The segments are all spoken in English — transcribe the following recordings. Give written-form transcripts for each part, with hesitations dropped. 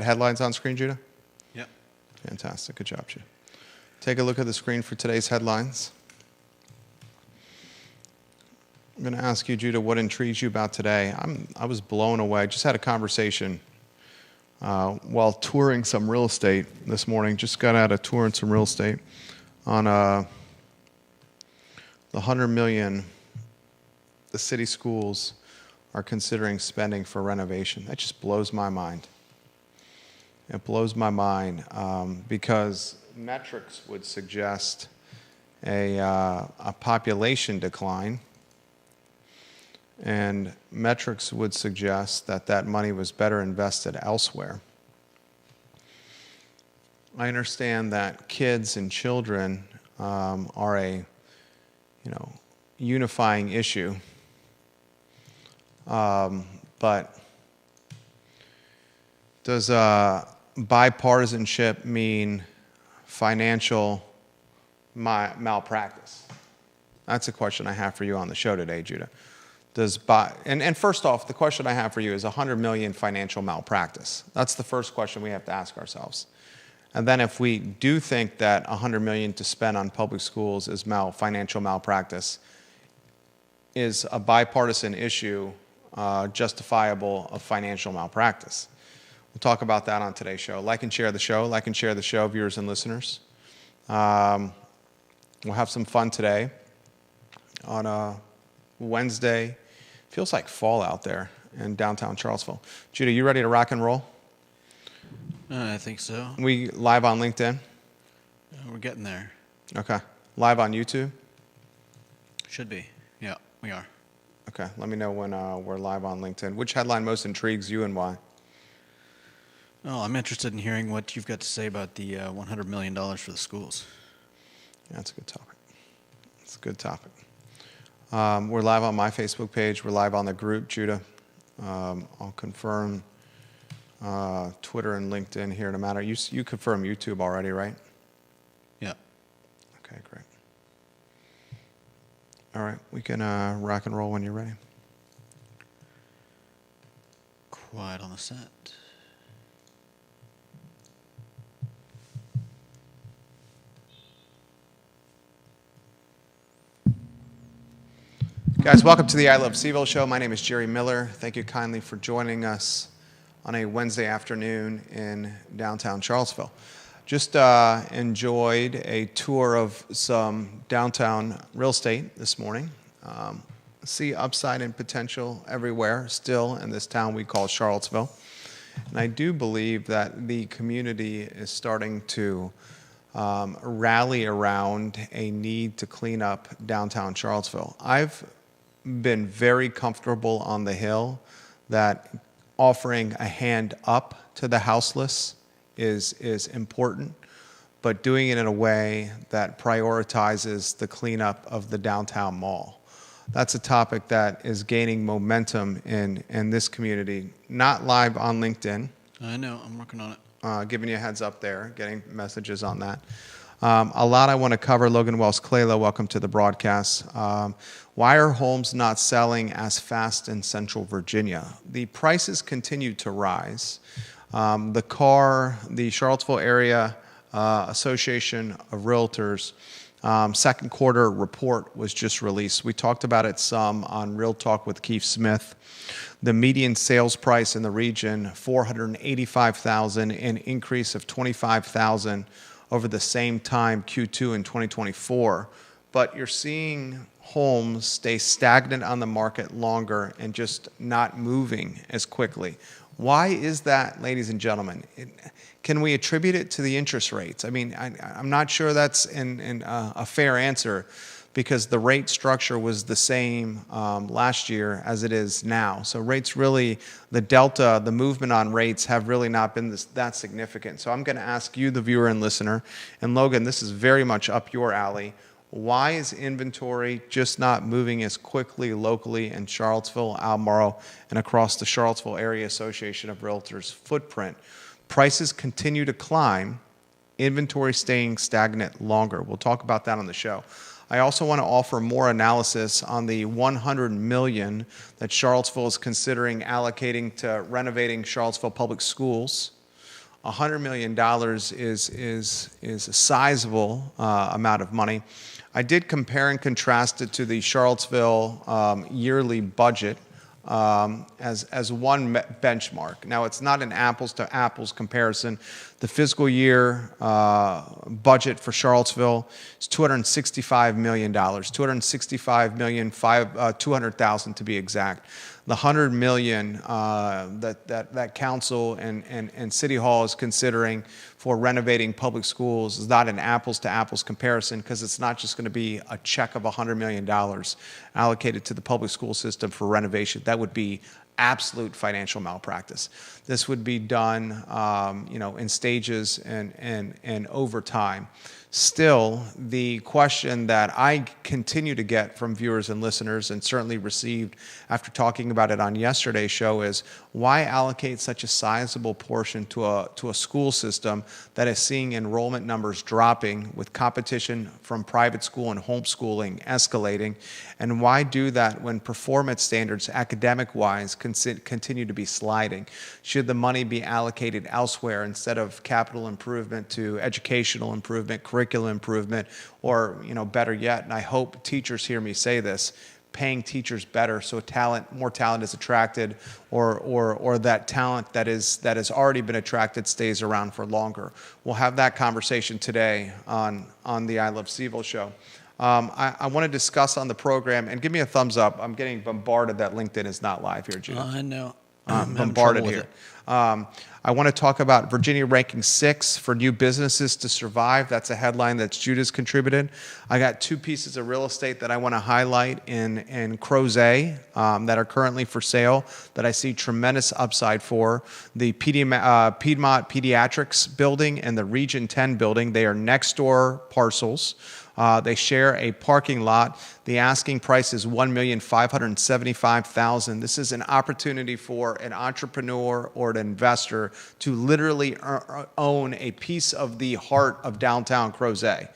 Headlines on screen, Judah? Yep. Fantastic. Good job, Judah. Take a look at the screen for today's headlines. I'm going to ask you, Judah, what intrigues you about today? I was blown away. I just had a conversation while touring some real estate this morning. Just got out of touring some real estate on the $100 million the city schools are considering spending for renovation. That just blows my mind. It blows my mind because metrics would suggest a population decline, and metrics would suggest that that money was better invested elsewhere. I understand that kids and children are a unifying issue, but does bipartisanship mean financial malpractice? That's a question I have for you on the show today, Judah. And first off, the question I have for you is $100 million financial malpractice? That's the first question we have to ask ourselves. And then if we do think that $100 million to spend on public schools is financial malpractice, is a bipartisan issue justifiable of financial malpractice? We'll talk about that on today's show. Like and share the show, viewers and listeners. We'll have some fun today on a Wednesday. Feels like fall out there in downtown Charlottesville. Judah, you ready to rock and roll? I think so. We live on LinkedIn? We're getting there. Okay. Live on YouTube? Should be. Yeah, we are. Okay. Let me know when we're live on LinkedIn. Which headline most intrigues you and why? Oh, I'm interested in hearing what you've got to say about the $100 million for the schools. Yeah, that's a good topic. It's a good topic. We're live on my Facebook page. We're live on the group, Judah. I'll confirm Twitter and LinkedIn here in a matter. You confirm YouTube already, right? Yeah. Okay, great. All right, we can rock and roll when you're ready. Quiet on the set. Guys, welcome to the I Love CVille show. My name is Jerry Miller. Thank you kindly for joining us on a Wednesday afternoon in downtown Charlottesville. Just enjoyed a tour of some downtown real estate this morning. See upside and potential everywhere still in this town we call Charlottesville. And I do believe that the community is starting to rally around a need to clean up downtown Charlottesville. I've been very comfortable on the Hill that offering a hand up to the houseless is important, but doing it in a way that prioritizes the cleanup of the downtown mall. That's a topic that is gaining momentum in this community. Not live on LinkedIn. I know, I'm working on it. Giving you a heads up there, getting messages on that. A lot I want to cover. Logan Wells-Clayla, welcome to the broadcast. Why are homes not selling as fast in Central Virginia? The prices continue to rise. The Charlottesville Area Association of Realtors second quarter report was just released. We talked about it some on Real Talk with Keith Smith. The median sales price in the region, $485,000, an increase of $25,000 over the same time, Q2 in 2024. But you're seeing homes stay stagnant on the market longer and just not moving as quickly. Why is that, ladies and gentlemen? Can we attribute it to the interest rates? I mean, I'm not sure that's a fair answer, because the rate structure was the same last year as it is now. So rates really, the delta, the movement on rates have really not been that significant. So I'm going to ask you, the viewer and listener, and Logan, this is very much up your alley. Why is inventory just not moving as quickly locally in Charlottesville, Albemarle, and across the Charlottesville Area Association of Realtors footprint? Prices continue to climb, inventory staying stagnant longer. We'll talk about that on the show. I also want to offer more analysis on the $100 million that Charlottesville is considering allocating to renovating Charlottesville public schools. $100 million is a sizable amount of money. I did compare and contrast it to the Charlottesville yearly budget as one benchmark. Now, it's not an apples to apples comparison. The fiscal year budget for Charlottesville is $265 million, $265,200,000 to be exact. The $100 million that council and City Hall is considering for renovating public schools is not an apples to apples comparison, because it's not just going to be a check of $100 million allocated to the public school system for renovation. That would be absolute financial malpractice. This would be done, in stages and over time. Still, the question that I continue to get from viewers and listeners, and certainly received after talking about it on yesterday's show, is why allocate such a sizable portion to a school system that is seeing enrollment numbers dropping with competition from private school and homeschooling escalating? And why do that when performance standards, academic-wise, continue to be sliding? Should the money be allocated elsewhere instead of capital improvement to educational improvement, curriculum improvement, or, better yet, and I hope teachers hear me say this, paying teachers better so more talent is attracted, or that talent that has already been attracted stays around for longer? We'll have that conversation today on the I Love CVille show. I want to discuss on the program, and give me a thumbs up. I'm getting bombarded that LinkedIn is not live here, Judah. I know. I'm bombarded here. I want to talk about Virginia ranking 6 for new businesses to survive. That's a headline that Judah's contributed. I got 2 pieces of real estate that I want to highlight in Crozet that are currently for sale that I see tremendous upside for. The Piedmont Pediatrics building and the Region 10 building, they are next door parcels. They share a parking lot. The asking price is $1,575,000. This is an opportunity for an entrepreneur or an investor to literally own a piece of the heart of downtown Crozet.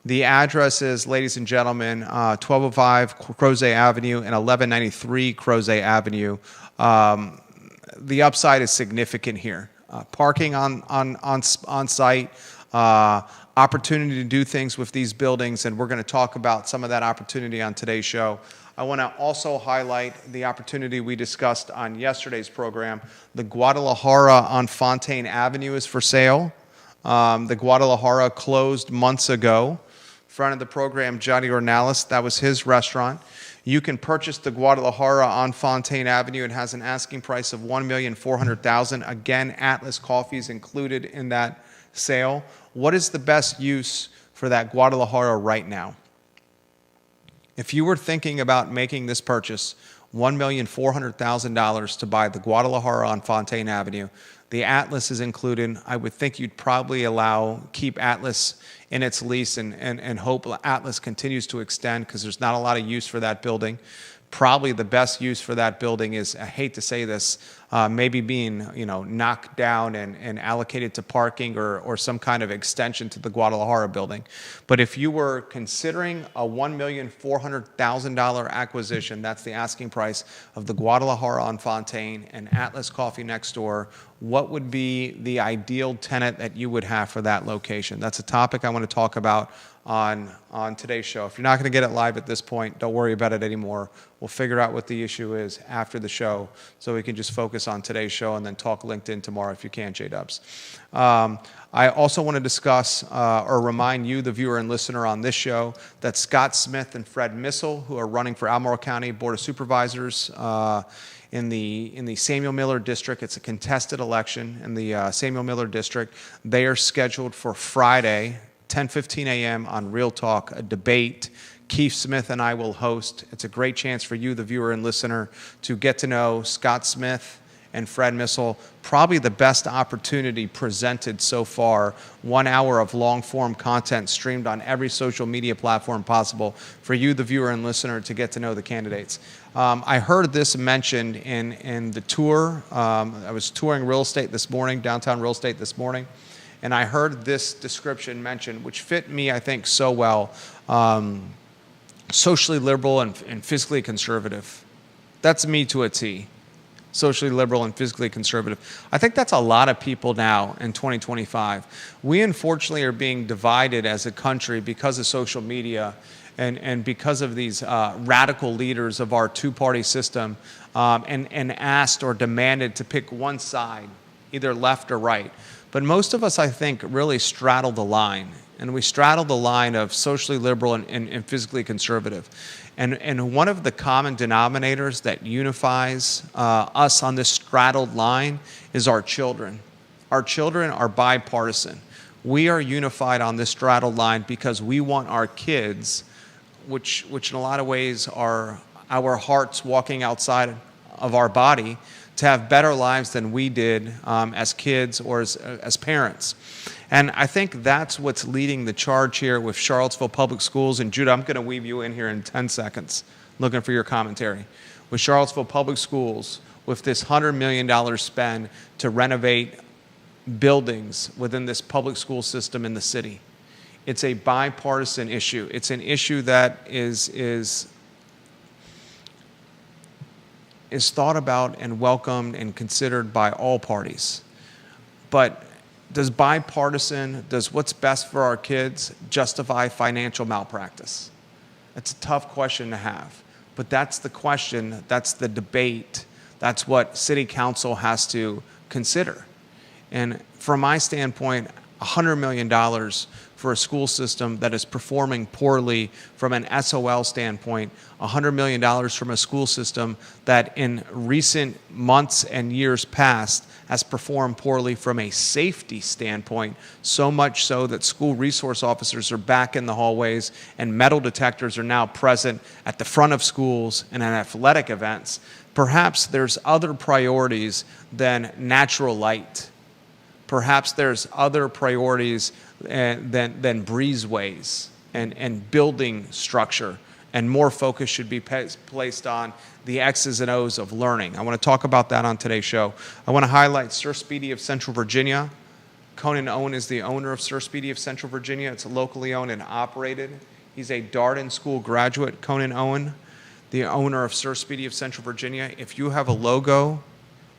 The address is, ladies and gentlemen, 1205 Crozet Avenue and 1193 Crozet Avenue. The upside is significant here. Parking on site. Opportunity to do things with these buildings, and we're going to talk about some of that opportunity on today's show. I want to also highlight the opportunity we discussed on yesterday's program. The Guadalajara on Fontaine Avenue is for sale. The Guadalajara closed months ago. Front of the program, Johnny Ornalis, that was his restaurant. You can purchase the Guadalajara on Fontaine Avenue. It has an asking price of $1,400,000. Again, Atlas Coffee is included in that sale. What is the best use for that Guadalajara right now? If you were thinking about making this purchase, $1,400,000 to buy the Guadalajara on Fontaine Avenue, the Atlas is included. I would think you'd probably keep Atlas in its lease and hope Atlas continues to extend, because there's not a lot of use for that building. Probably the best use for that building is, I hate to say this, maybe being knocked down and allocated to parking or some kind of extension to the Guadalajara building. But if you were considering a $1,400,000 acquisition, that's the asking price of the Guadalajara on Fontaine and Atlas Coffee next door, what would be the ideal tenant that you would have for that location? That's a topic I want to talk about on today's show. If you're not going to get it live at this point, don't worry about it anymore. We'll figure out what the issue is after the show, so we can just focus on today's show and then talk LinkedIn tomorrow if you can, J-Dubs. I also want to discuss or remind you, the viewer and listener on this show, that Scott Smith and Fred Missel, who are running for Albemarle County Board of Supervisors in the Samuel Miller District. It's a contested election in the Samuel Miller District. They are scheduled for Friday, 10:15 a.m. on Real Talk, a debate. Keith Smith and I will host. It's a great chance for you, the viewer and listener, to get to know Scott Smith and Fred Missel. Probably the best opportunity presented so far. 1 hour of long-form content streamed on every social media platform possible for you, the viewer and listener, to get to know the candidates. I heard this mentioned in the tour. I was touring real estate this morning, downtown real estate this morning, and I heard this description mentioned, which fit me, I think, so well. Socially liberal and fiscally conservative. That's me to a T. socially liberal and physically conservative. I think that's a lot of people now in 2025. We unfortunately are being divided as a country because of social media and because of these radical leaders of our two-party system, and asked or demanded to pick one side, either left or right. But most of us, I think, really straddle the line. And we straddle the line of socially liberal and physically conservative. And one of the common denominators that unifies us on this straddled line is our children. Our children are bipartisan. We are unified on this straddled line because we want our kids, which in a lot of ways are our hearts walking outside of our body, to have better lives than we did as kids or as parents. And I think that's what's leading the charge here with Charlottesville Public Schools. And Judah, I'm going to weave you in here in 10 seconds, looking for your commentary. With Charlottesville Public Schools, with this $100 million spend to renovate buildings within this public school system in the city, it's a bipartisan issue. It's an issue that is thought about and welcomed and considered by all parties. But does what's best for our kids justify financial malpractice? That's a tough question to have. But that's the question, that's the debate, that's what City Council has to consider. And from my standpoint, $100 million for a school system that is performing poorly from an SOL standpoint, $100 million from a school system that in recent months and years past has performed poorly from a safety standpoint, so much so that school resource officers are back in the hallways and metal detectors are now present at the front of schools and at athletic events. Perhaps there's other priorities than natural light. Perhaps there's other priorities than breezeways and building structure, and more focus should be placed on the X's and O's of learning. I want to talk about that on today's show. I want to highlight Sir Speedy of Central Virginia. Conan Owen is the owner of Sir Speedy of Central Virginia. It's locally owned and operated. He's a Darden School graduate, Conan Owen, the owner of Sir Speedy of Central Virginia. If you have a logo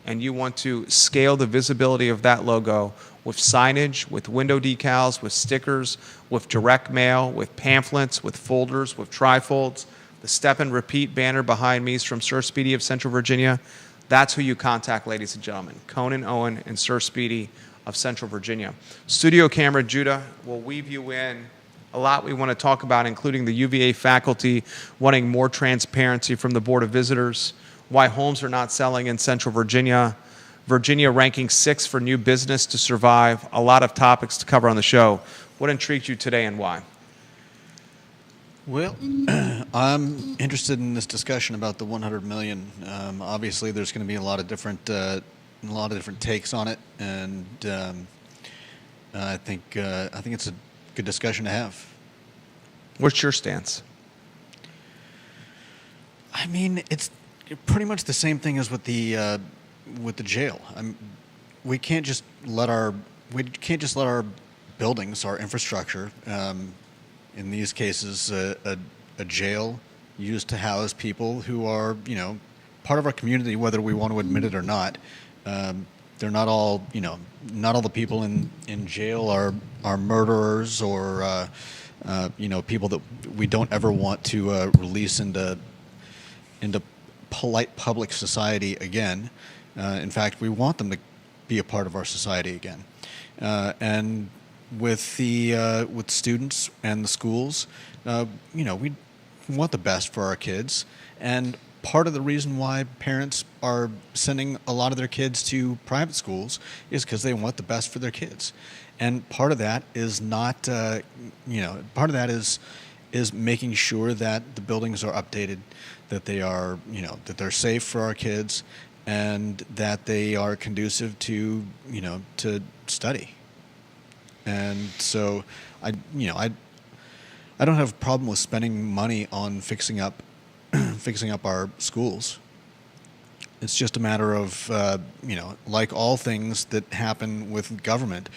and you want to scale the visibility of that logo with signage, with window decals, with stickers, with direct mail, with pamphlets, with folders, with trifolds, the step and repeat banner behind me is from Sir Speedy of Central Virginia. That's who you contact, ladies and gentlemen. Conan Owen and Sir Speedy of Central Virginia. Studio camera Judah will weave you in a lot we want to talk about, including the UVA faculty wanting more transparency from the Board of Visitors, why homes are not selling in Central Virginia, Virginia ranking 6th for new business to survive. A lot of topics to cover on the show. What intrigued you today and why? Well, I'm interested in this discussion about the 100 million. Obviously, there's going to be a lot of different takes on it, and I think it's a good discussion to have. What's your stance? I mean, it's pretty much the same thing as with the jail. We can't just let our buildings, our infrastructure, in these cases, a jail used to house people who are, part of our community, whether we want to admit it or not. They're not all, not all the people in jail are murderers or, people that we don't ever want to release into polite public society again. In fact, we want them to be a part of our society again. And with students and the schools, we want the best for our kids. And part of the reason why parents are sending a lot of their kids to private schools is because they want the best for their kids. And part of that is not, part of that is making sure that the buildings are updated, that they are, that they're safe for our kids, and that they are conducive to, to study. And so I don't have a problem with spending money on fixing up our schools. It's just a matter of, like all things that happen with government,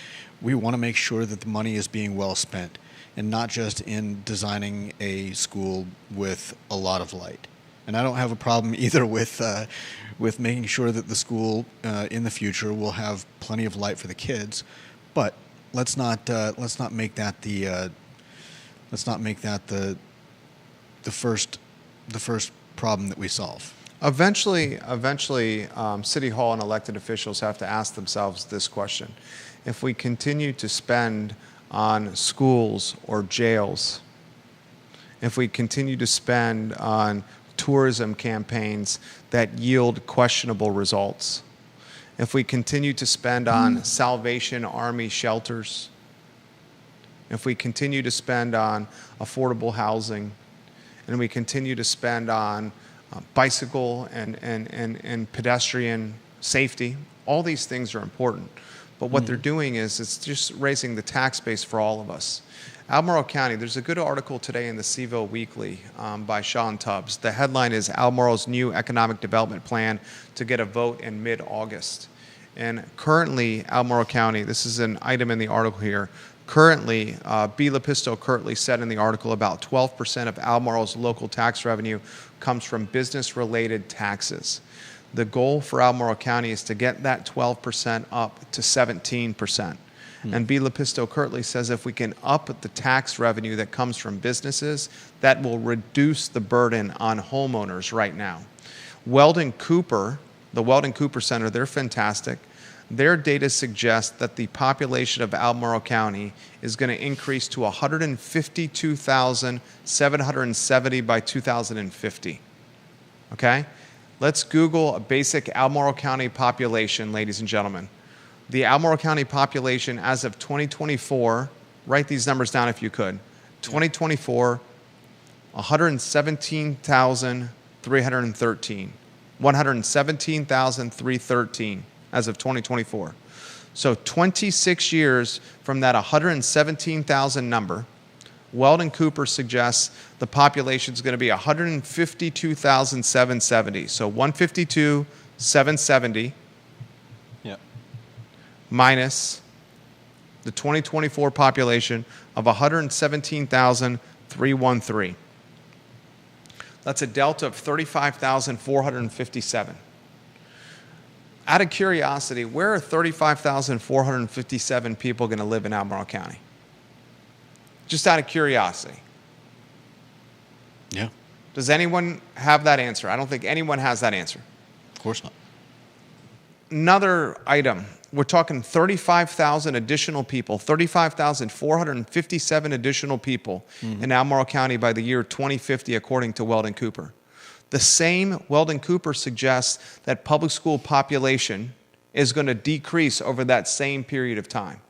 we want to make sure that the money is being well spent and not just in designing a school with a lot of light. And I don't have a problem either with making sure that the school in the future will have plenty of light for the kids. But let's not make that the first problem that we solve. Eventually, City Hall and elected officials have to ask themselves this question. If we continue to spend on schools or jails, if we continue to spend on tourism campaigns that yield questionable results, if we continue to spend on Salvation Army shelters, if we continue to spend on affordable housing, and we continue to spend on bicycle and pedestrian safety, all these things are important. But what they're doing is it's just raising the tax base for all of us. Albemarle County, there's a good article today in the CVille Weekly by Sean Tubbs. The headline is Albemarle's New Economic Development Plan to Get a Vote in Mid-August. And currently, Albemarle County, this is an item in the article here, currently, B. Lepisto currently said in the article about 12% of Albemarle's local tax revenue comes from business-related taxes. The goal for Albemarle County is to get that 12% up to 17%. And B. Lepisto currently says if we can up the tax revenue that comes from businesses, that will reduce the burden on homeowners right now. Weldon Cooper, the Weldon Cooper Center, they're fantastic. Their data suggests that the population of Albemarle County is going to increase to 152,770 by 2050. Okay? Let's Google a basic Albemarle County population, ladies and gentlemen. The Albemarle County population as of 2024, write these numbers down if you could. 2024, 117,313. 117,313 as of 2024. So 26 years from that 117,000 number, Weldon Cooper suggests the population is going to be 152,770. So 152,770 minus the 2024 population of 117,313. That's a delta of 35,457. Out of curiosity, where are 35,457 people going to live in Albemarle County? Just out of curiosity. Yeah. Does anyone have that answer? I don't think anyone has that answer. Of course not. Another item, we're talking 35,000 additional people, 35,457 additional people in Albemarle County by the year 2050, according to Weldon Cooper. The same Weldon Cooper suggests that public school population is going to decrease over that same period of time.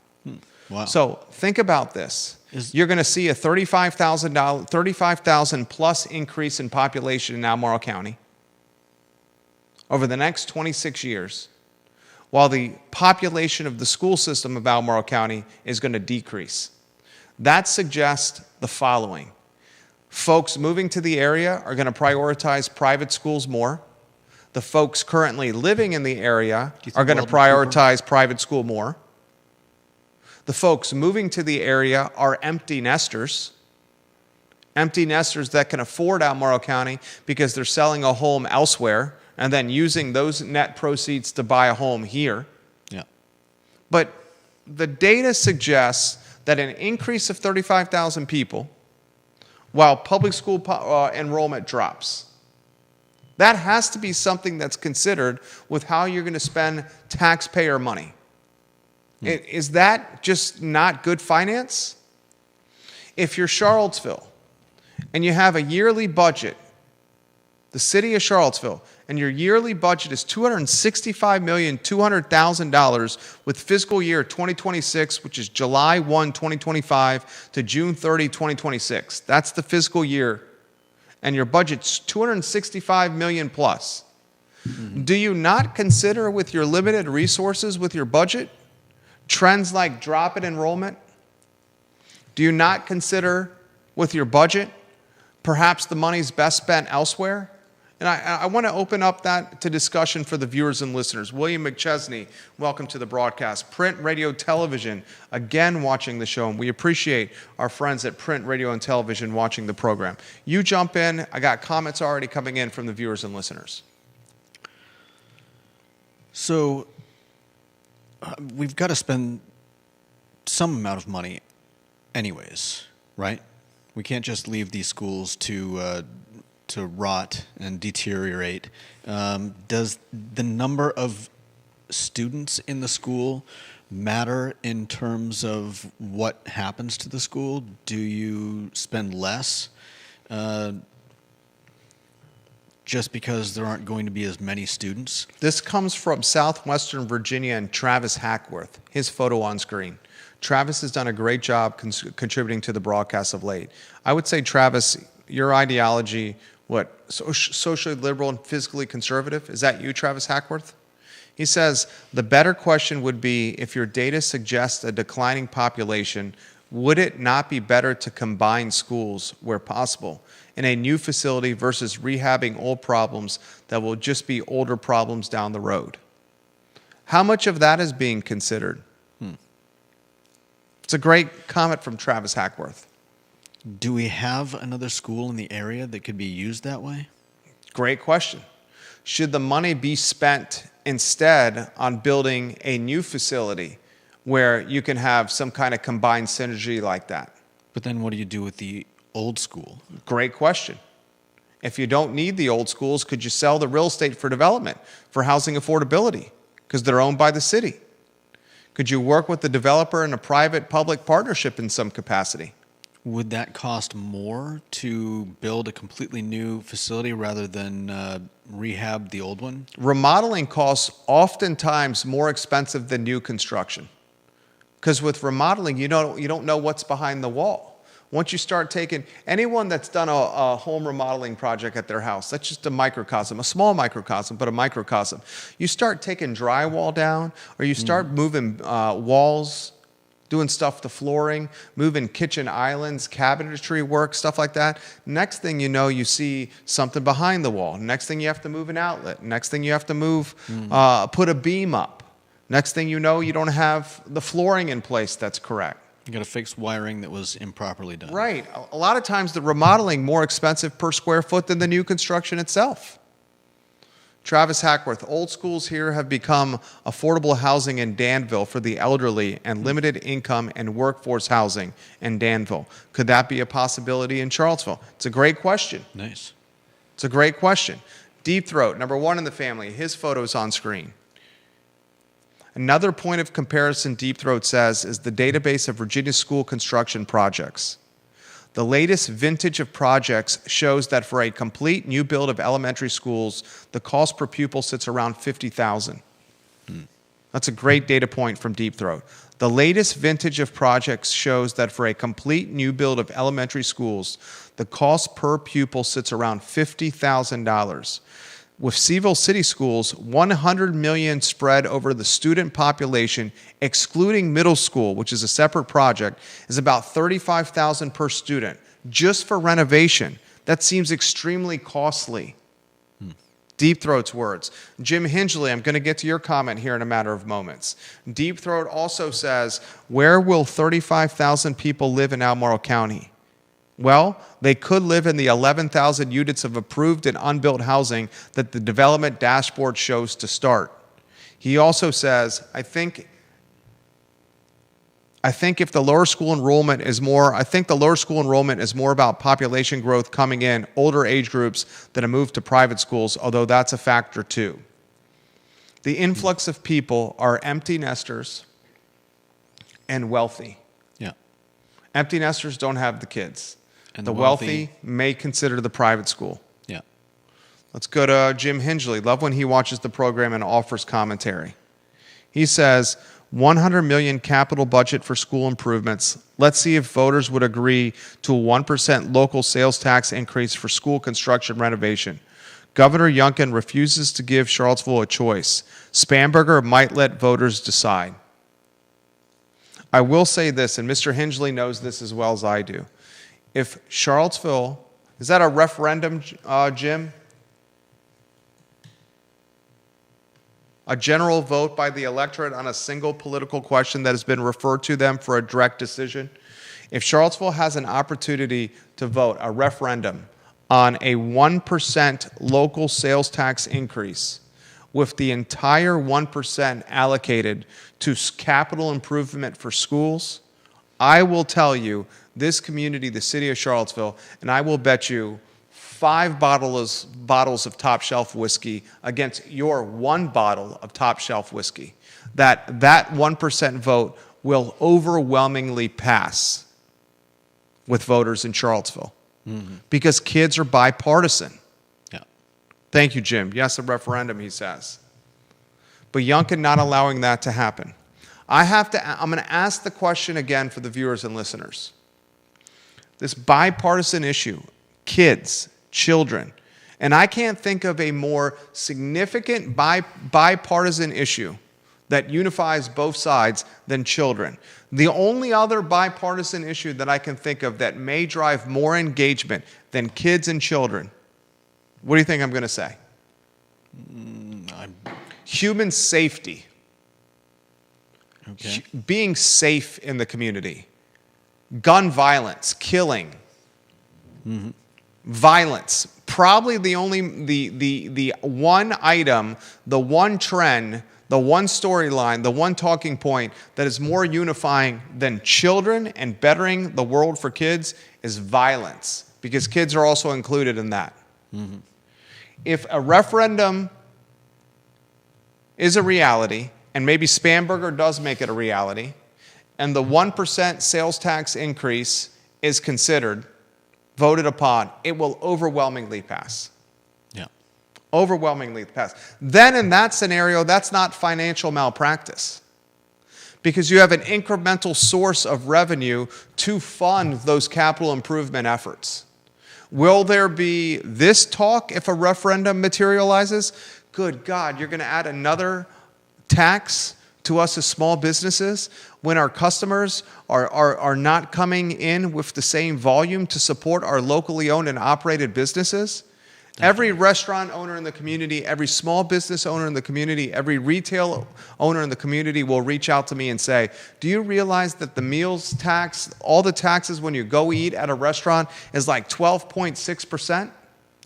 Wow. So think about this. You're going to see a 35,000 plus increase in population in Albemarle County over the next 26 years, while the population of the school system of Albemarle County is going to decrease. That suggests the following. Folks moving to the area are going to prioritize private schools more. The folks currently living in the area are going to prioritize private school more. The folks moving to the area are empty nesters that can afford Albemarle County because they're selling a home elsewhere and then using those net proceeds to buy a home here. Yeah. But the data suggests that an increase of 35,000 people while public school enrollment drops. That has to be something that's considered with how you're going to spend taxpayer money. Is that just not good finance? If you're Charlottesville and you have a yearly budget, the city of Charlottesville, and your yearly budget is $265,200,000 with fiscal year 2026, which is July 1, 2025 to June 30, 2026. That's the fiscal year. And your budget's $265 million plus. Do you not consider with your limited resources with your budget trends like drop in enrollment? Do you not consider with your budget perhaps the money's best spent elsewhere? And I want to open up that to discussion for the viewers and listeners. William McChesney, welcome to the broadcast. Print, radio, television, again watching the show. And we appreciate our friends at Print, Radio, and Television watching the program. You jump in. I got comments already coming in from the viewers and listeners. So we've got to spend some amount of money anyways, right? We can't just leave these schools to rot and deteriorate. Does the number of students in the school matter in terms of what happens to the school? Do you spend less just because there aren't going to be as many students? This comes from Southwestern Virginia and Travis Hackworth, his photo on screen. Travis has done a great job contributing to the broadcast of late. I would say, Travis, your ideology, socially liberal and fiscally conservative? Is that you, Travis Hackworth? He says, the better question would be, if your data suggests a declining population, would it not be better to combine schools where possible in a new facility versus rehabbing old problems that will just be older problems down the road? How much of that is being considered? It's a great comment from Travis Hackworth. Do we have another school in the area that could be used that way? Great question. Should the money be spent instead on building a new facility where you can have some kind of combined synergy like that? But then what do you do with the old school? Great question. If you don't need the old schools, could you sell the real estate for development, for housing affordability, because they're owned by the city? Could you work with the developer in a private-public partnership in some capacity? Would that cost more to build a completely new facility rather than rehab the old one? Remodeling costs oftentimes more expensive than new construction. Because with remodeling, you don't know what's behind the wall. Once you start taking, anyone that's done a home remodeling project at their house, that's just a microcosm, a small microcosm, but a microcosm. You start taking drywall down, or you start moving walls, doing stuff to flooring, moving kitchen islands, cabinetry work, stuff like that. Next thing you know, you see something behind the wall. Next thing you have to move an outlet. Next thing you have to move, put a beam up. Next thing you know, you don't have the flooring in place that's correct. You got to fix wiring that was improperly done. Right. A lot of times the remodeling more expensive per square foot than the new construction itself. Travis Hackworth, old schools here have become affordable housing in Danville for the elderly and limited income and workforce housing in Danville. Could that be a possibility in Charlottesville? It's a great question. Nice. It's a great question. Deep Throat, number one in the family. His photo's on screen. Another point of comparison, Deep Throat says, is the database of Virginia school construction projects. The latest vintage of projects shows that for a complete new build of elementary schools, the cost per pupil sits around $50,000. That's a great data point from Deep Throat. The latest vintage of projects shows that for a complete new build of elementary schools, the cost per pupil sits around $50,000. With CVille City Schools, $100 million spread over the student population, excluding middle school, which is a separate project, is about $35,000 per student just for renovation. That seems extremely costly. Deep Throat's words. Jim Hingley, I'm going to get to your comment here in a matter of moments. Deep Throat also says, where will 35,000 people live in Albemarle County? Well, they could live in the 11,000 units of approved and unbuilt housing that the development dashboard shows to start. He also says, I think if the lower school enrollment is more about population growth coming in, older age groups than a move to private schools, although that's a factor too. The influx of people are empty nesters and wealthy. Yeah. Empty nesters don't have the kids. And the wealthy may consider the private school. Yeah. Let's go to Jim Hingley. Love when he watches the program and offers commentary. He says, 100 million capital budget for school improvements. Let's see if voters would agree to a 1% local sales tax increase for school construction renovation. Governor Youngkin refuses to give Charlottesville a choice. Spanberger might let voters decide. I will say this, and Mr. Hingley knows this as well as I do. If Charlottesville, is that a referendum, Jim? a general vote by the electorate on a single political question that has been referred to them for a direct decision. If Charlottesville has an opportunity to vote a referendum on a 1% local sales tax increase with the entire 1% allocated to capital improvement for schools, I will tell you this community, the city of Charlottesville, and I will bet you 5 bottles of top shelf whiskey against your 1 bottle of top shelf whiskey, that 1% vote will overwhelmingly pass with voters in Charlottesville. Because kids are bipartisan. Yeah. Thank you, Jim. Yes, a referendum, he says. But Youngkin not allowing that to happen. I'm going to ask the question again for the viewers and listeners. This bipartisan issue, kids, children, and I can't think of a more significant bipartisan issue that unifies both sides than children. The only other bipartisan issue that I can think of that may drive more engagement than kids and children, what do you think I'm going to say? Human safety. Okay. Being safe in the community. Gun violence, killing, violence. Probably the one item, the one trend, the one storyline, the one talking point that is more unifying than children and bettering the world for kids is violence, because kids are also included in that. If a referendum is a reality, and maybe Spanberger does make it a reality, and the 1% sales tax increase is considered, voted upon, it will overwhelmingly pass. Yeah. Overwhelmingly pass. Then in that scenario, that's not financial malpractice, because you have an incremental source of revenue to fund those capital improvement efforts. Will there be this talk if a referendum materializes? Good God, you're going to add another tax to us as small businesses when our customers are not coming in with the same volume to support our locally owned and operated businesses? Every restaurant owner in the community, every small business owner in the community, every retail owner in the community will reach out to me and say, do you realize that the meals tax, all the taxes when you go eat at a restaurant is like 12.6%?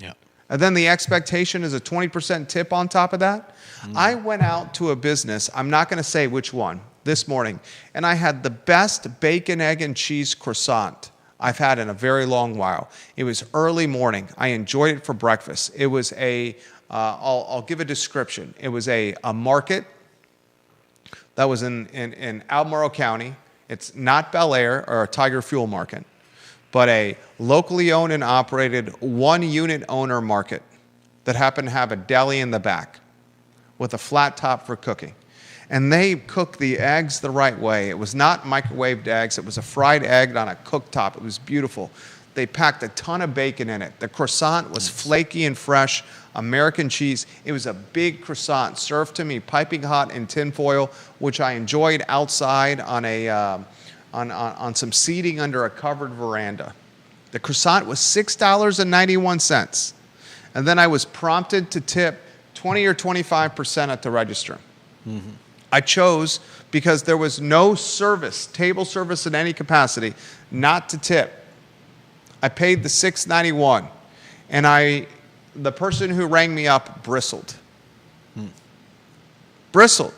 Yeah. And then the expectation is a 20% tip on top of that? I went out to a business, I'm not going to say which one, this morning, and I had the best bacon, egg, and cheese croissant I've had in a very long while. It was early morning. I enjoyed it for breakfast. It was I'll give a description. It was a market that was in Albemarle County. It's not Bel Air or a Tiger Fuel market, but a locally owned and operated one-unit owner market that happened to have a deli in the back with a flat top for cooking. And they cooked the eggs the right way. It was not microwaved eggs. It was a fried egg on a cooktop. It was beautiful. They packed a ton of bacon in it. The croissant was flaky and fresh, American cheese. It was a big croissant served to me piping hot in tinfoil, which I enjoyed outside on some seating under a covered veranda. The croissant was $6.91. And then I was prompted to tip 20 or 25% at the register. I chose, because there was no service, table service in any capacity, not to tip. I paid the $6.91, and the person who rang me up bristled. Bristled.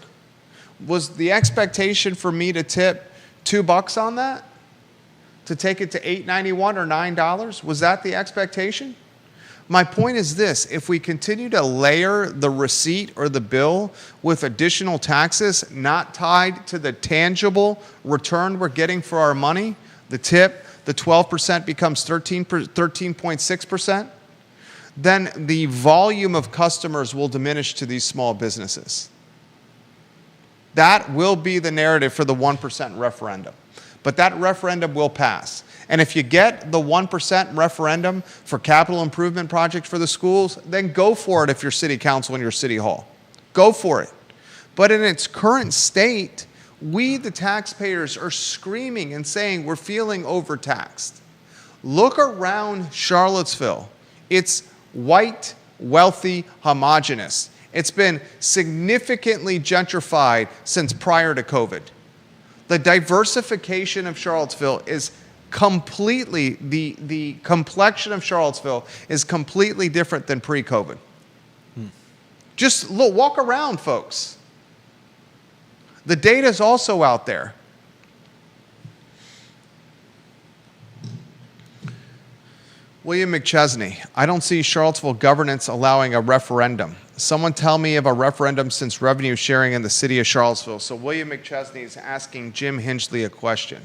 Was the expectation for me to tip $2 on that? To take it to $8.91 or $9? Was that the expectation? My point is this: if we continue to layer the receipt or the bill with additional taxes not tied to the tangible return we're getting for our money, the tip, the 12% becomes 13.6%, then the volume of customers will diminish to these small businesses. That will be the narrative for the 1% referendum. But that referendum will pass. And if you get the 1% referendum for capital improvement project for the schools, then go for it if you're city council and your city hall. Go for it. But in its current state, we, the taxpayers, are screaming and saying we're feeling overtaxed. Look around Charlottesville. It's white, wealthy, homogenous. It's been significantly gentrified since prior to COVID. The diversification of Charlottesville is completely, the complexion of Charlottesville is completely different than pre-COVID. Just look, walk around, folks. The data is also out there. William McChesney, I don't see Charlottesville governance allowing a referendum. Someone tell me of a referendum since revenue sharing in the city of Charlottesville. So William McChesney is asking Jim Hinchley a question.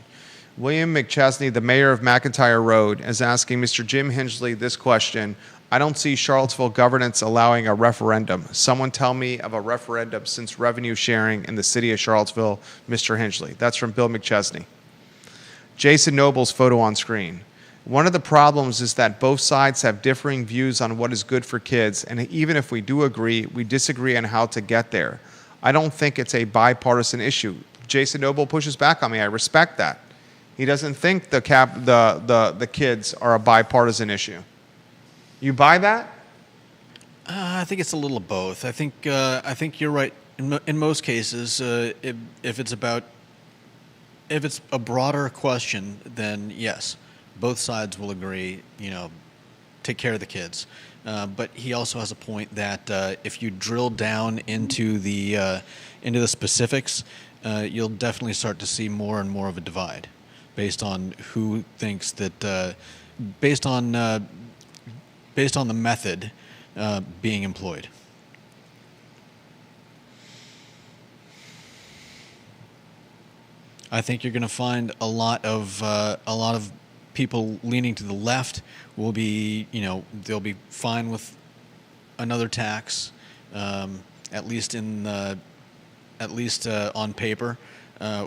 William McChesney, the mayor of McIntyre Road, is asking Mr. Jim Hinchley this question. I don't see Charlottesville governance allowing a referendum. Someone tell me of a referendum since revenue sharing in the city of Charlottesville, Mr. Hinchley. That's from Bill McChesney. Jason Noble's photo on screen. One of the problems is that both sides have differing views on what is good for kids, and even if we do agree, we disagree on how to get there. I don't think it's a bipartisan issue. Jason Noble pushes back on me. I respect that. He doesn't think the kids are a bipartisan issue. You buy that? I think it's a little of both. I think you're right. In most cases, if it's a broader question, then yes, both sides will agree. Take care of the kids. But he also has a point that if you drill down into the specifics, you'll definitely start to see more and more of a divide, based on who thinks that, based on the method being employed. I think you're going to find a lot of people leaning to the left will be, they'll be fine with another tax, at least on paper,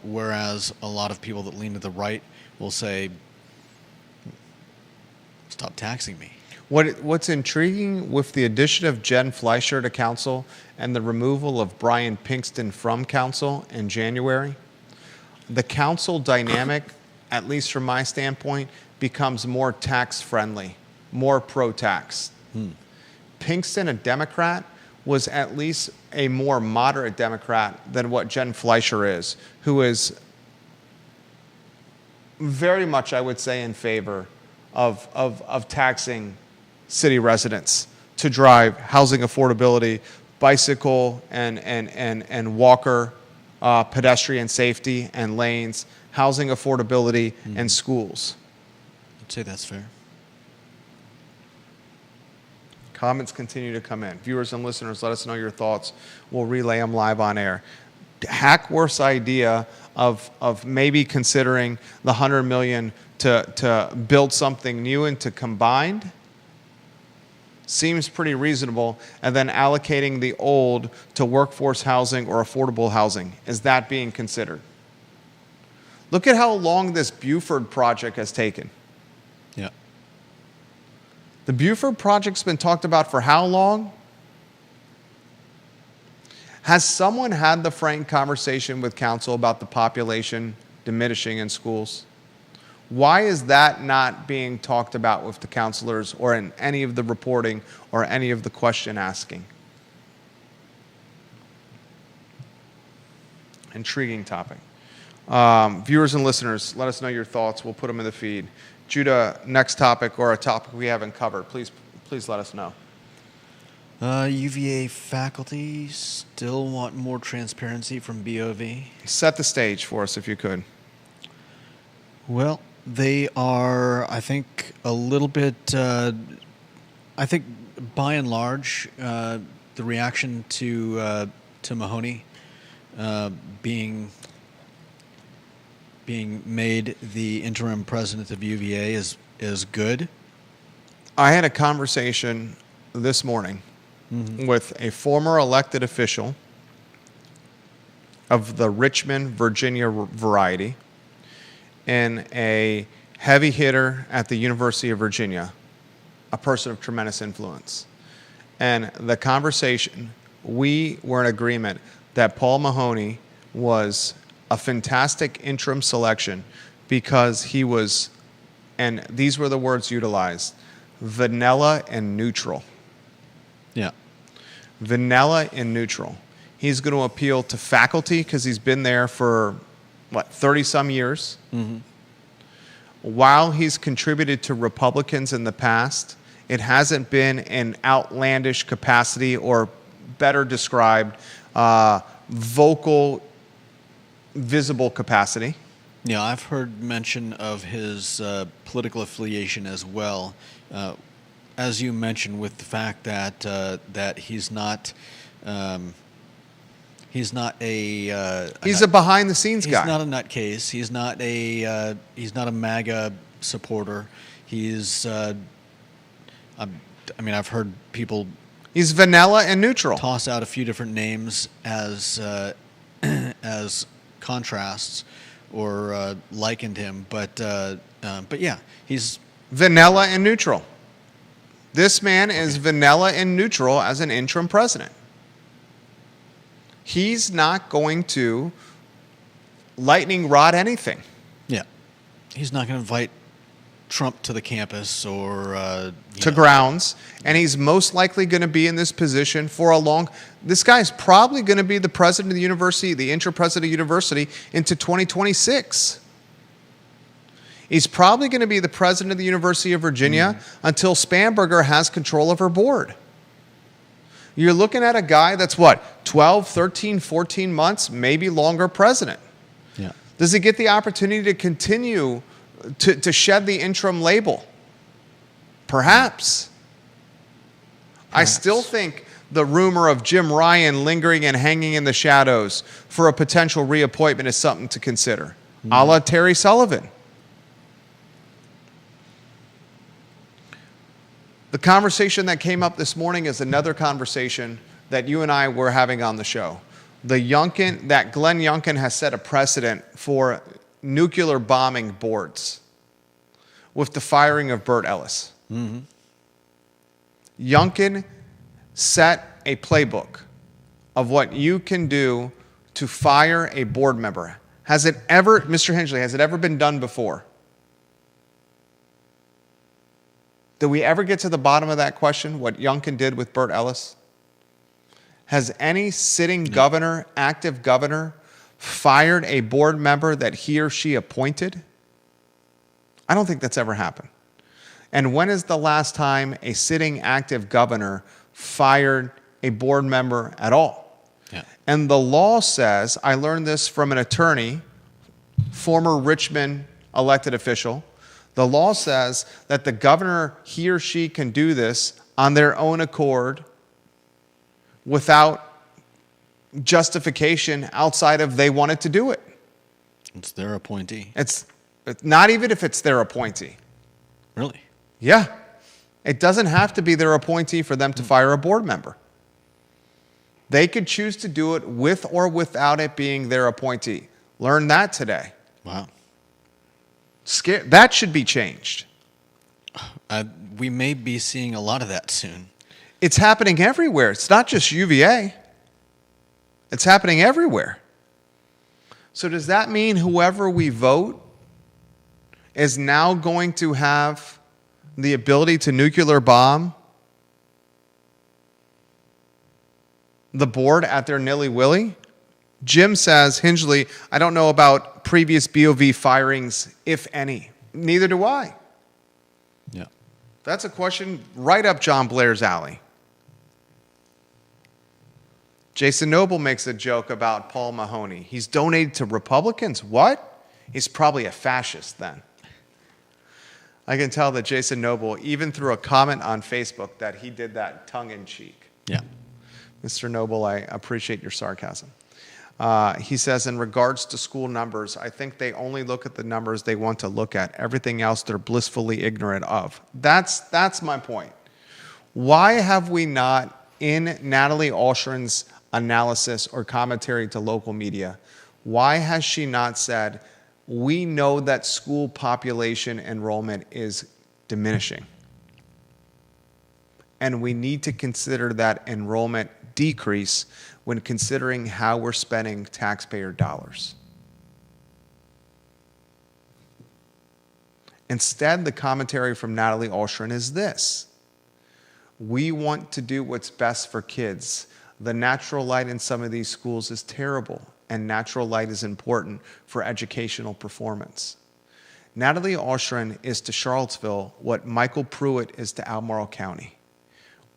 whereas a lot of people that lean to the right will say, "Stop taxing me." What's intriguing with the addition of Jen Fleischer to council and the removal of Brian Pinkston from council in January, the council dynamic, at least from my standpoint, becomes more tax-friendly, more pro-tax. Pinkston, a Democrat, was at least a more moderate Democrat than what Jen Fleischer is, who is very much, I would say, in favor of taxing city residents to drive housing affordability, bicycle and walker pedestrian safety and lanes, housing affordability, and schools. I'd say that's fair. Comments continue to come in. Viewers and listeners, let us know your thoughts. We'll relay them live on air. Hackworth's idea of maybe considering the $100 million to build something new and to combined seems pretty reasonable, and then allocating the old to workforce housing or affordable housing. Is that being considered? Look at how long this Buford project has taken. Yeah. The Buford project's been talked about for how long? Has someone had the frank conversation with council about the population diminishing in schools? Why is that not being talked about with the counselors or in any of the reporting or any of the question asking? Intriguing topic. Viewers and listeners, let us know your thoughts. We'll put them in the feed. Judah, next topic or a topic we haven't covered, please let us know. UVA faculty still want more transparency from BOV. Set the stage for us if you could. Well, they are, I think, a little bit, I think by and large, the reaction to Mahoney being made the interim president of UVA is good. I had a conversation this morning with a former elected official of the Richmond, Virginia variety and a heavy hitter at the University of Virginia, a person of tremendous influence. And the conversation, we were in agreement that Paul Mahoney was a fantastic interim selection because he was, and these were the words utilized, vanilla and neutral. Yeah. vanilla and neutral. He's going to appeal to faculty because he's been there for, 30-some years. Mm-hmm. While he's contributed to Republicans in the past, it hasn't been an outlandish capacity, or better described, vocal, visible capacity. Yeah, I've heard mention of his political affiliation as well. As you mentioned, with the fact that that he's not a He's a behind-the-scenes guy. He's not a nutcase. He's not a MAGA supporter. I've heard people. He's vanilla and neutral. Toss out a few different names as as contrasts, or likened him, but yeah, he's vanilla and neutral. This man is vanilla and neutral as an interim president. He's not going to lightning rod anything. Yeah, he's not going to invite Trump to the campus or to grounds, and he's most likely going to be in this position for a long. This guy's probably going to be the president of the university, the interim president of the university, into 2026. He's probably going to be the president of the University of Virginia until Spanberger has control of her board. You're looking at a guy that's 12, 13, 14 months, maybe longer president. Yeah. Does he get the opportunity to continue to shed the interim label? Perhaps. I still think the rumor of Jim Ryan lingering and hanging in the shadows for a potential reappointment is something to consider, a la Terry Sullivan. The conversation that came up this morning is another conversation that you and I were having on the show. Glenn Youngkin has set a precedent for nuclear bombing boards with the firing of Burt Ellis. Mm-hmm. Youngkin set a playbook of what you can do to fire a board member. Has it ever, Mr. Hensley, has it ever been done before? Did we ever get to the bottom of that question, what Youngkin did with Burt Ellis? Has any sitting governor, active governor, fired a board member that he or she appointed? I don't think that's ever happened. And when is the last time a sitting active governor fired a board member at all? Yeah. And the law says, I learned this from an attorney, former Richmond elected official, the law says that the governor, he or she, can do this on their own accord without justification outside of they wanted to do it. It's their appointee. It's not even if it's their appointee. Really? Yeah. It doesn't have to be their appointee for them to fire a board member. They could choose to do it with or without it being their appointee. Learn that today. Wow. That should be changed. We may be seeing a lot of that soon. It's happening everywhere. It's not just UVA. It's happening everywhere. So does that mean whoever we vote is now going to have the ability to nuclear bomb the board at their nilly-willy? Jim says, Hingley, I don't know about previous BOV firings, if any. Neither do I. Yeah. That's a question right up John Blair's alley. Jason Noble makes a joke about Paul Mahoney. He's donated to Republicans. What? He's probably a fascist then. I can tell that Jason Noble, even through a comment on Facebook, that he did that tongue-in-cheek. Yeah. Mr. Noble, I appreciate your sarcasm. He says, in regards to school numbers, I think they only look at the numbers they want to look at. Everything else they're blissfully ignorant of. That's my point. Why have we not, in Natalie Alshren's analysis or commentary to local media, why has she not said, we know that school population enrollment is diminishing, and we need to consider that enrollment decrease when considering how we're spending taxpayer dollars? Instead, the commentary from Natalie Alshren is this: We want to do what's best for kids. The natural light in some of these schools is terrible, and natural light is important for educational performance. Natalie Oshrin is to Charlottesville what Michael Pruitt is to Albemarle County.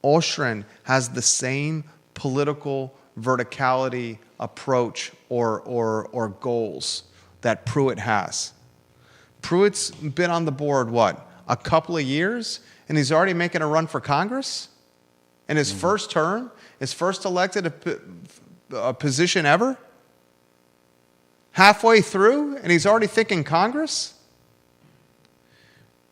Oshrin has the same political verticality approach or goals that Pruitt has. Pruitt's been on the board, what, a couple of years, and he's already making a run for Congress? In his first term, his first elected a position ever? Halfway through, and he's already thinking Congress?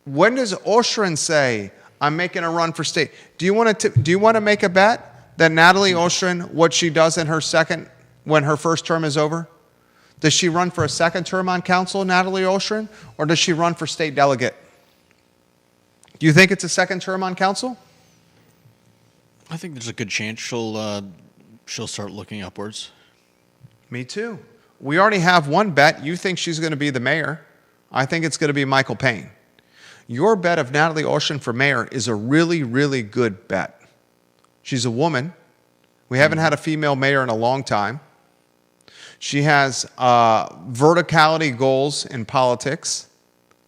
When does Oshrin say, I'm making a run for state? Do you want to make a bet that Natalie Oshrin, what she does in when her first term is over? Does she run for a second term on council, Natalie Oshrin, or does she run for state delegate? Do you think it's a second term on council? I think there's a good chance she'll start looking upwards. Me too. We already have one bet. You think she's going to be the mayor. I think it's going to be Michael Payne. Your bet of Natalie Oshrin for mayor is a really, really good bet. She's a woman. We haven't had a female mayor in a long time. She has verticality goals in politics,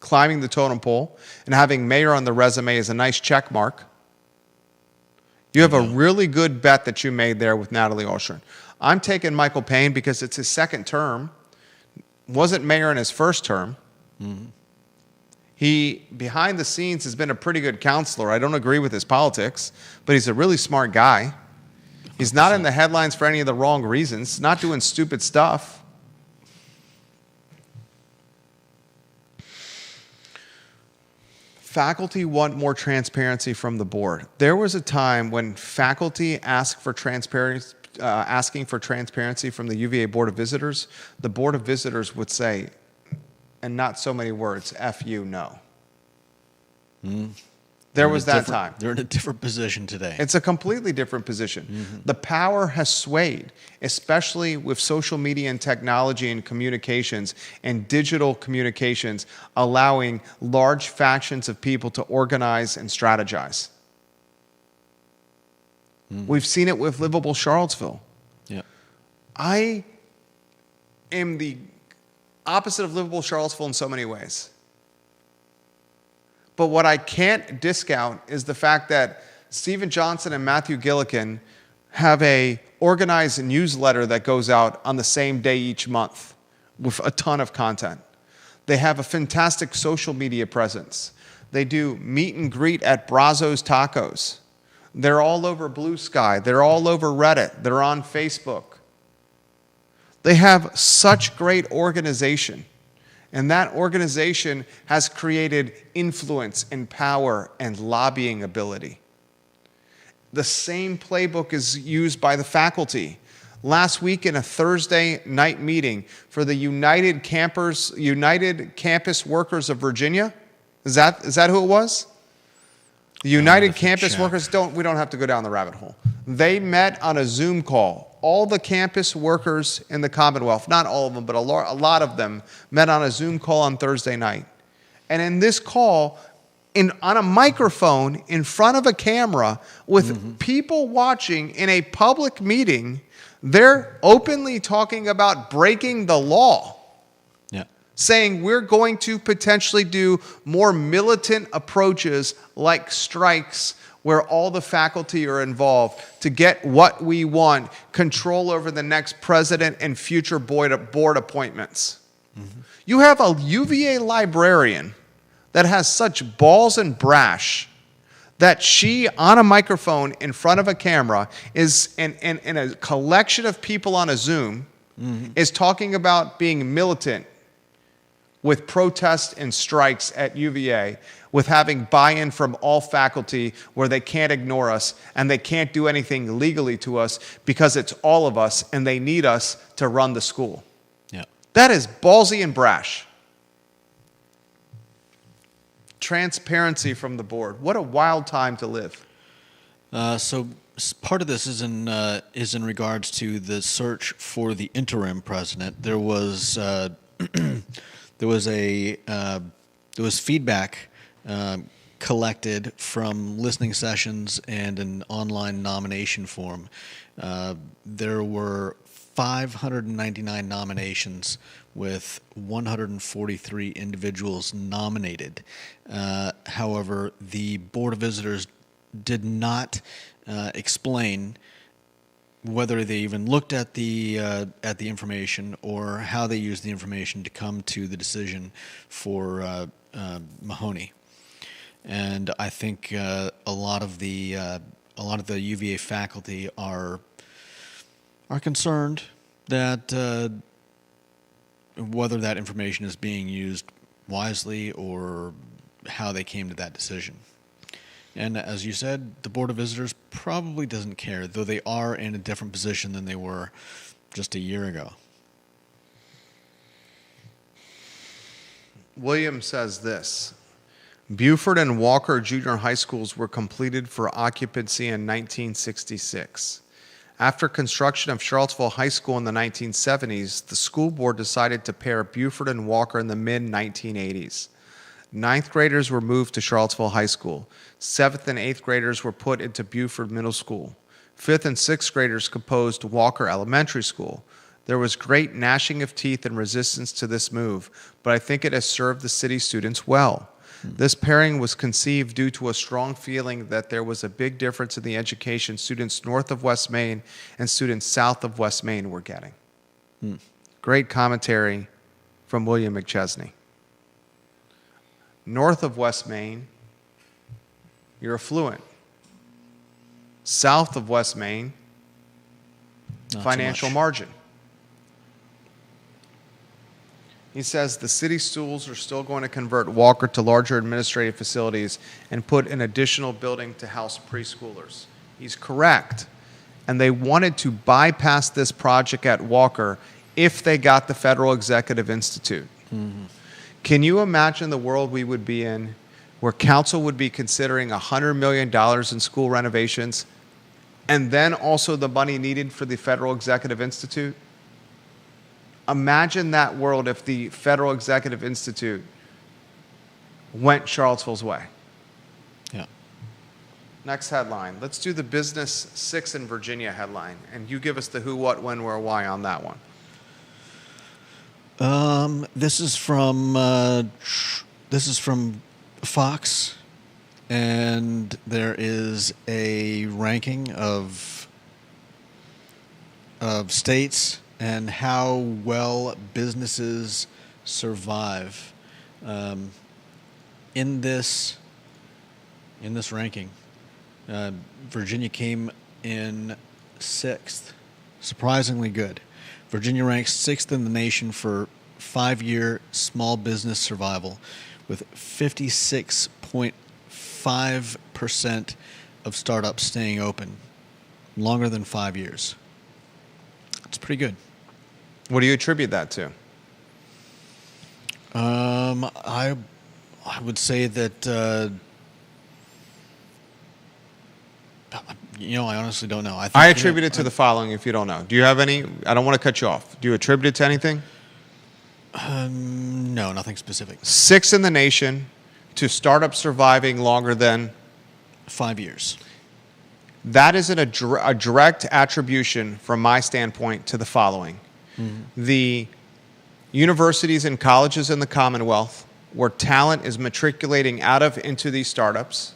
climbing the totem pole, and having mayor on the resume is a nice check mark. You have a really good bet that you made there with Natalie Oshrin. I'm taking Michael Payne because it's his second term. Wasn't mayor in his first term. Mm-hmm. He, behind the scenes, has been a pretty good counselor. I don't agree with his politics, but he's a really smart guy. He's not in the headlines for any of the wrong reasons, not doing stupid stuff. Faculty want more transparency from the board. There was a time when faculty asked for transparency, asking for transparency from the UVA Board of Visitors. The Board of Visitors would say, in not so many words, F you, no. There was that time. They're in a different position today. It's a completely different position. Mm-hmm. The power has swayed, especially with social media and technology and communications and digital communications, allowing large factions of people to organize and strategize. Mm-hmm. We've seen it with livable Charlottesville. Yeah. I am the opposite of livable Charlottesville in so many ways. But what I can't discount is the fact that Stephen Johnson and Matthew Gillikin have a organized newsletter that goes out on the same day each month with a ton of content. They have a fantastic social media presence. They do meet and greet at Brazos Tacos. They're all over Blue Sky. They're all over Reddit. They're on Facebook. They have such great organization. And that organization has created influence and power and lobbying ability. The same playbook is used by the faculty. Last week in a Thursday night meeting for the United Campus Workers of Virginia, is that who it was? The United Campus Workers, we don't have to go down the rabbit hole. They met on a Zoom call. All the campus workers in the Commonwealth, not all of them, but a lot of them met on a Zoom call on Thursday night. And in this call, on a microphone in front of a camera with people watching in a public meeting, they're openly talking about breaking the law. Yeah. Saying we're going to potentially do more militant approaches like strikes where all the faculty are involved to get what we want, control over the next president and future board appointments. Mm-hmm. You have a UVA librarian that has such balls and brash that she, on a microphone in front of a camera, is in a collection of people on a Zoom, is talking about being militant with protests and strikes at UVA, with having buy-in from all faculty where they can't ignore us and they can't do anything legally to us because it's all of us and they need us to run the school. Yeah. That is ballsy and brash. Transparency from the board. What a wild time to live. So part of this is in regards to the search for the interim president. There was there was feedback collected from listening sessions and an online nomination form, there were 599 nominations with 143 individuals nominated. However, the Board of Visitors did not explain whether they even looked at the information or how they used the information to come to the decision for Mahoney. And I think a lot of the UVA faculty are concerned that whether that information is being used wisely or how they came to that decision. And as you said, the Board of Visitors probably doesn't care, though they are in a different position than they were just a year ago. Williams says this: Buford and Walker Junior High Schools were completed for occupancy in 1966. After construction of Charlottesville High School in the 1970s, the school board decided to pair Buford and Walker in the mid-1980s. Ninth graders were moved to Charlottesville High School. 7th and 8th graders were put into Buford Middle School. 5th and 6th graders composed Walker Elementary School. There was great gnashing of teeth and resistance to this move, but I think it has served the city students well. This pairing was conceived due to a strong feeling that there was a big difference in the education students north of West Main and students south of West Main were getting. Great commentary from William McChesney. North of West Main, you're affluent. South of West Main, Not so financial much. margin. He says the city schools are still going to convert Walker to larger administrative facilities and put an additional building to house preschoolers. He's correct. And they wanted to bypass this project at Walker if they got the Federal Executive Institute. Can you imagine the world we would be in where council would be considering $100 million in school renovations and then also the money needed for the Federal Executive Institute? Imagine that world if the Federal Executive Institute went Charlottesville's way. Yeah. Next headline. Let's do the Business 6 in Virginia headline, and you give us the who, what, when, where, why on that one. This is from Fox, and there is a ranking of states and how well businesses survive. In this ranking, Virginia came in 6th, surprisingly good. Virginia ranks 6th in the nation for 5-year small business survival, with 56.5% of startups staying open longer than 5 years. It's pretty good. What do you attribute that to? I would say that I honestly don't know. I attribute it to the following if you don't know. Do you have any? I don't want to cut you off. Do you attribute it to anything? No, nothing specific. 6th in the nation to startups surviving longer than 5 years. That is a direct attribution from my standpoint to the following. The universities and colleges in the Commonwealth where talent is matriculating out of into these startups,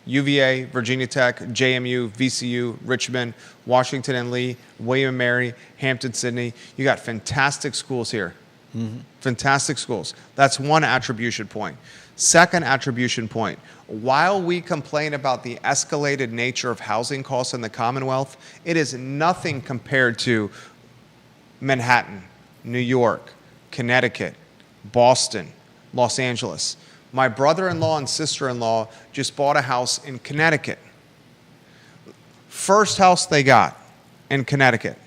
UVA, Virginia Tech, JMU, VCU, Richmond, Washington and Lee, William and Mary, Hampton-Sydney. You got fantastic schools here. Fantastic schools. That's one attribution point. Second attribution point, while we complain about the escalated nature of housing costs in the Commonwealth, it is nothing compared to Manhattan, New York, Connecticut, Boston, Los Angeles. My brother-in-law and sister-in-law just bought a house in Connecticut. First house they got in Connecticut,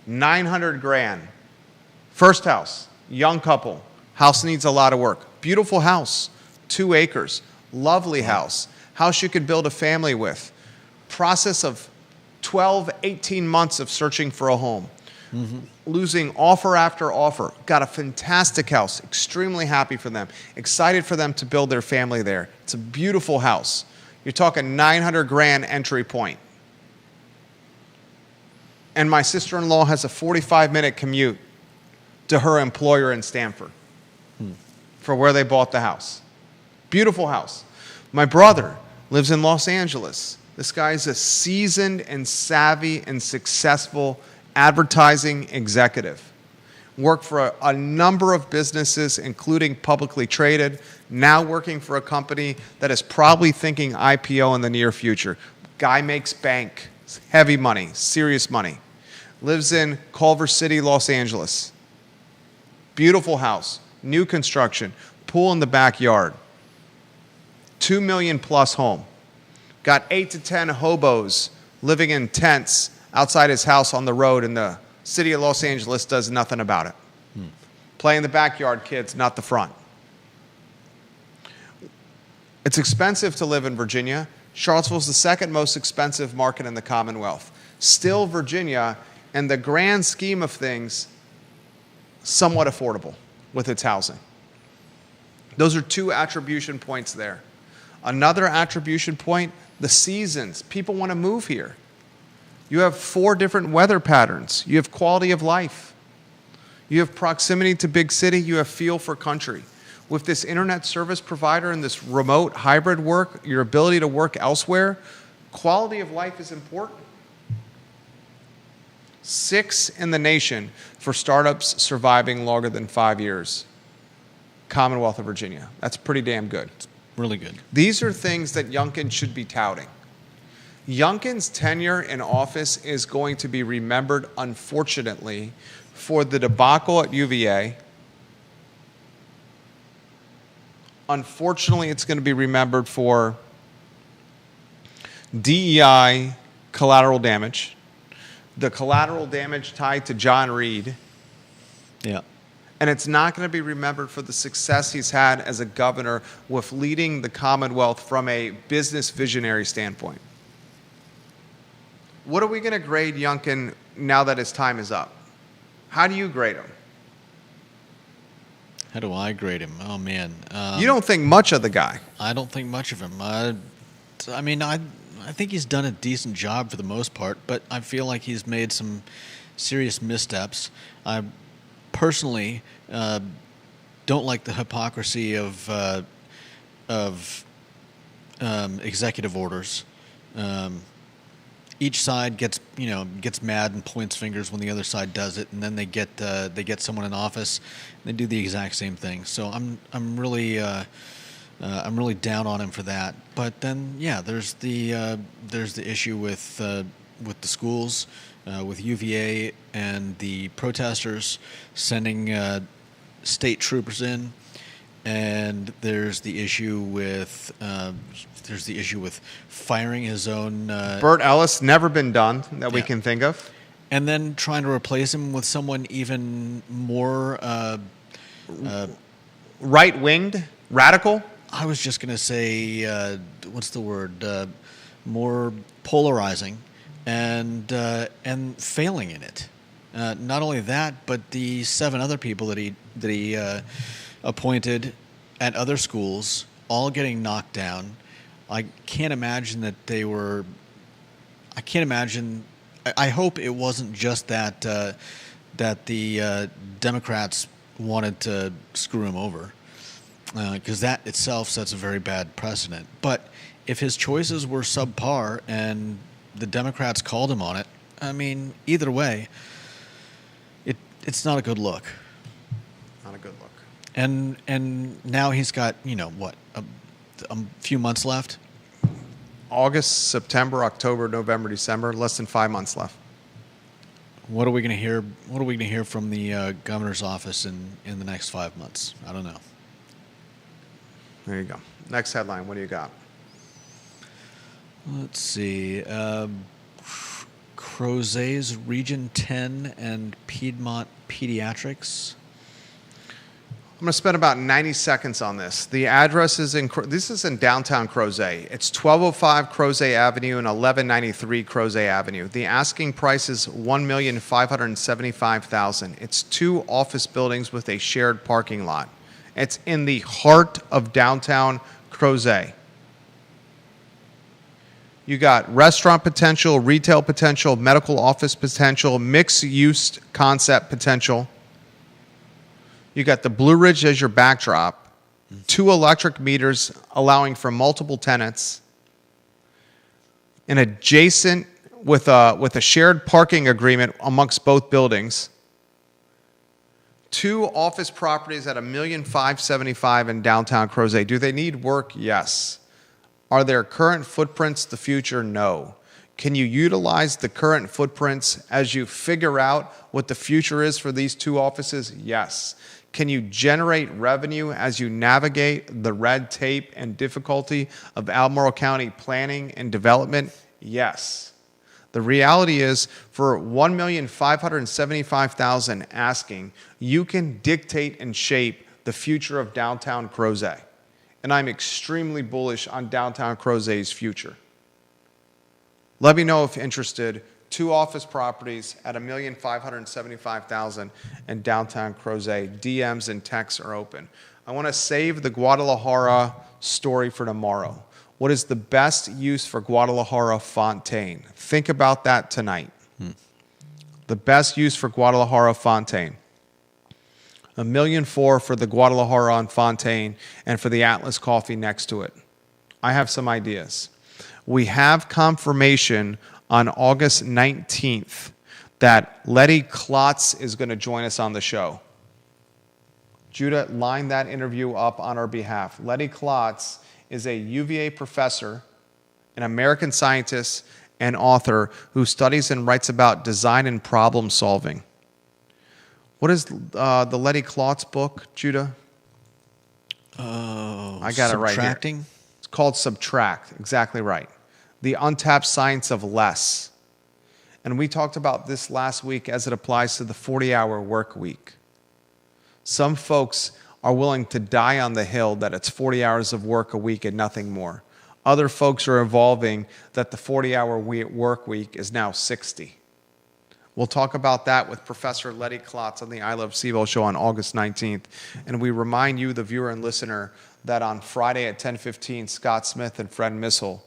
$900,000. First house, young couple, house needs a lot of work. Beautiful house, 2 acres, lovely house you could build a family with. Process of 12, 18 months of searching for a home. losing offer after offer. Got a fantastic house. Extremely happy for them. Excited for them to build their family there. It's a beautiful house. You're talking 900 grand entry point. And my sister-in-law has a 45-minute commute to her employer in Stamford for where they bought the house. Beautiful house. My brother lives in Los Angeles. This guy's a seasoned and savvy and successful advertising executive. Worked for a number of businesses, including publicly traded, now working for a company that is probably thinking IPO in the near future. Guy makes bank, heavy money, serious money. Lives in Culver City, Los Angeles. Beautiful house, new construction, pool in the backyard. $2 million plus home. Got 8 to 10 hobos living in tents outside his house on the road, and the city of Los Angeles does nothing about it. Play in the backyard, kids, not the front. It's expensive to live in Virginia. Charlottesville's the second most expensive market in the Commonwealth. Still, Virginia, in the grand scheme of things, somewhat affordable with its housing. Those are two attribution points there. Another attribution point, the seasons. People want to move here. You have 4 different weather patterns. You have quality of life. You have proximity to big city. You have feel for country. With this internet service provider and this remote hybrid work, your ability to work elsewhere, quality of life is important. 6th in the nation for startups surviving longer than 5 years. Commonwealth of Virginia. That's pretty damn good. Really good. These are things that Youngkin should be touting. Youngkin's tenure in office is going to be remembered, unfortunately, for the debacle at UVA. Unfortunately, it's going to be remembered for DEI collateral damage, the collateral damage tied to John Reed. Yeah. And it's not going to be remembered for the success he's had as a governor with leading the Commonwealth from a business visionary standpoint. What are we going to grade Youngkin now that his time is up? How do you grade him? How do I grade him? Oh, man. You don't think much of the guy. I don't think much of him. I mean, I think he's done a decent job for the most part, but I feel like he's made some serious missteps. I personally don't like the hypocrisy of executive orders. Each side gets mad and points fingers when the other side does it, and then they get someone in office, and they do the exact same thing. So I'm really down on him for that. But then there's the issue with the schools, with UVA and the protesters sending state troopers in, and there's the issue with firing his own. Bert Ellis, never been done that we can think of. And then trying to replace him with someone even more right-winged, radical. I was just going to say, what's the word? More polarizing, and failing in it. Not only that, but the 7 other people that he appointed at other schools, all getting knocked down. I can't imagine that they were. I can't imagine. I hope it wasn't just that the Democrats wanted to screw him over, because that itself sets a very bad precedent. But if his choices were subpar and the Democrats called him on it, I mean, either way, it's not a good look. Not a good look. And now he's got a few months left. August, September, October, November, December. Less than 5 months left. What are we going to hear? What are we going to hear from the governor's office in the next 5 months? I don't know. There you go. Next headline. What do you got? Let's see. Crozet's Region 10 and Piedmont Pediatrics. I'm going to spend about 90 seconds on this. The address is this is in downtown Crozet. It's 1205 Crozet Avenue and 1193 Crozet Avenue. The asking price is $1,575,000. It's 2 office buildings with a shared parking lot. It's in the heart of downtown Crozet. You got restaurant potential, retail potential, medical office potential, mixed-use concept potential. You got the Blue Ridge as your backdrop, 2 electric meters allowing for multiple tenants, and adjacent with a shared parking agreement amongst both buildings. 2 office properties at $1,575,000 in downtown Crozet. Do they need work? Yes. Are their current footprints the future? No. Can you utilize the current footprints as you figure out what the future is for these 2 offices? Yes. Can you generate revenue as you navigate the red tape and difficulty of Albemarle County planning and development? Yes. The reality is, for $1,575,000 asking, you can dictate and shape the future of downtown Crozet. And I'm extremely bullish on downtown Crozet's future. Let me know if interested. 2 office properties at $1,575,000 in downtown Crozet. DMs and texts are open. I want to save the Guadalajara story for tomorrow. What is the best use for Guadalajara Fontaine? Think about that tonight. The best use for Guadalajara Fontaine. $1.4 million for the Guadalajara on Fontaine and for the Atlas Coffee next to it. I have some ideas. We have confirmation on August 19th that Letty Klotz is going to join us on the show. Judah, line that interview up on our behalf. Letty Klotz is a UVA professor, an American scientist, and author who studies and writes about design and problem solving. What is the Letty Klotz book, Judah? I got it right here. Subtracting? It's called Subtract. Exactly right. The Untapped Science of Less. And we talked about this last week as it applies to the 40-hour work week. Some folks are willing to die on the hill that it's 40 hours of work a week and nothing more. Other folks are evolving that the 40-hour work week is now 60. We'll talk about that with Professor Letty Klotz on the I Love CVille show on August 19th. And we remind you, the viewer and listener, that on Friday at 10:15, Scott Smith and Fred Missel,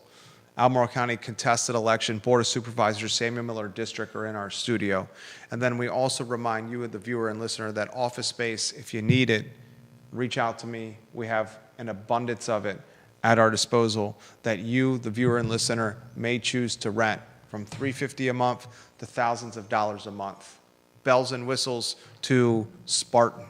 Albemarle County contested election, Board of Supervisors, Samuel Miller District, are in our studio. And then we also remind you, the viewer and listener, that office space, if you need it, reach out to me. We have an abundance of it at our disposal that you, the viewer and listener, may choose to rent from $350 a month to thousands of dollars a month. Bells and whistles to Spartan.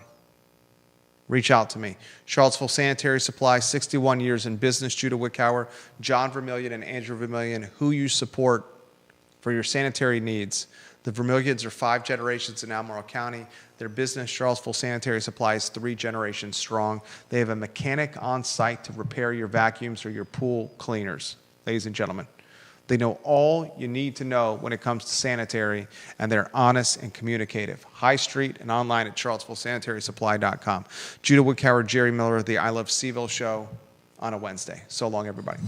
Reach out to me. Charlottesville Sanitary Supply, 61 years in business. Judah Wickower, John Vermillion, and Andrew Vermillion, who you support for your sanitary needs. The Vermillions are 5 generations in Albemarle County. Their business, Charlottesville Sanitary Supply, is 3 generations strong. They have a mechanic on site to repair your vacuums or your pool cleaners, ladies and gentlemen. They know all you need to know when it comes to sanitary, and they're honest and communicative. High Street and online at charlottesvillesanitarysupply.com. Judah Wickower, Jerry Miller, the I Love CVille show on a Wednesday. So long, everybody.